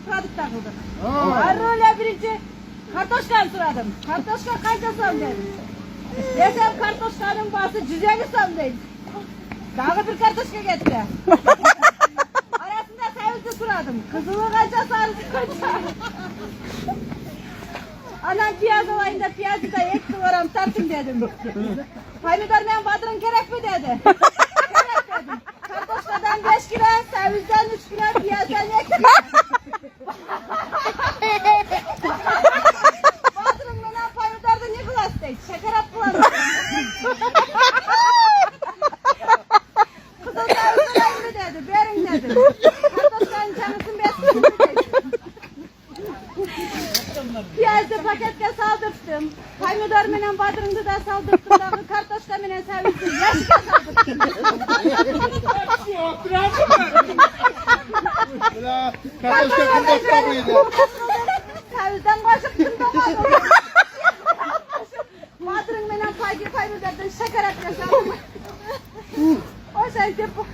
Sıradık takıldık. Arro'yla birinci kartoşkan sıradım. Kartoşka kaça son dedim. Desem kartoşkanın bası 150 son dedim. Daha bir kartoşka gitti. Arasında sevdi sıradım. Kızılı kaça sarısı kaça. Anam piyaz olayında piyazı da ekti varam tartın dedim. Haydar ben badırın gerek mi dedi. Gerek dedim. Kartoşkadan 5 kilo, sevizden 3 kilo, piyazdan 2 kilo. Badırın bana Haydar'da ne bulaştı? Şeker at bulaştı. Kızıl sevizden mi dedi, verin dedim. Kartoşkanın canısını besledim dedi. Piyazı paketle saldırttım. Haydar menen badırını da saldırttım. Dağı kartoşka menen sevizden yaşka saldırttım. Kardeşler kumbaşla mıydı? Sevizden kaçıktım da badırın. Badırın menen payını derdim şeker et yaşadım. O şey bu.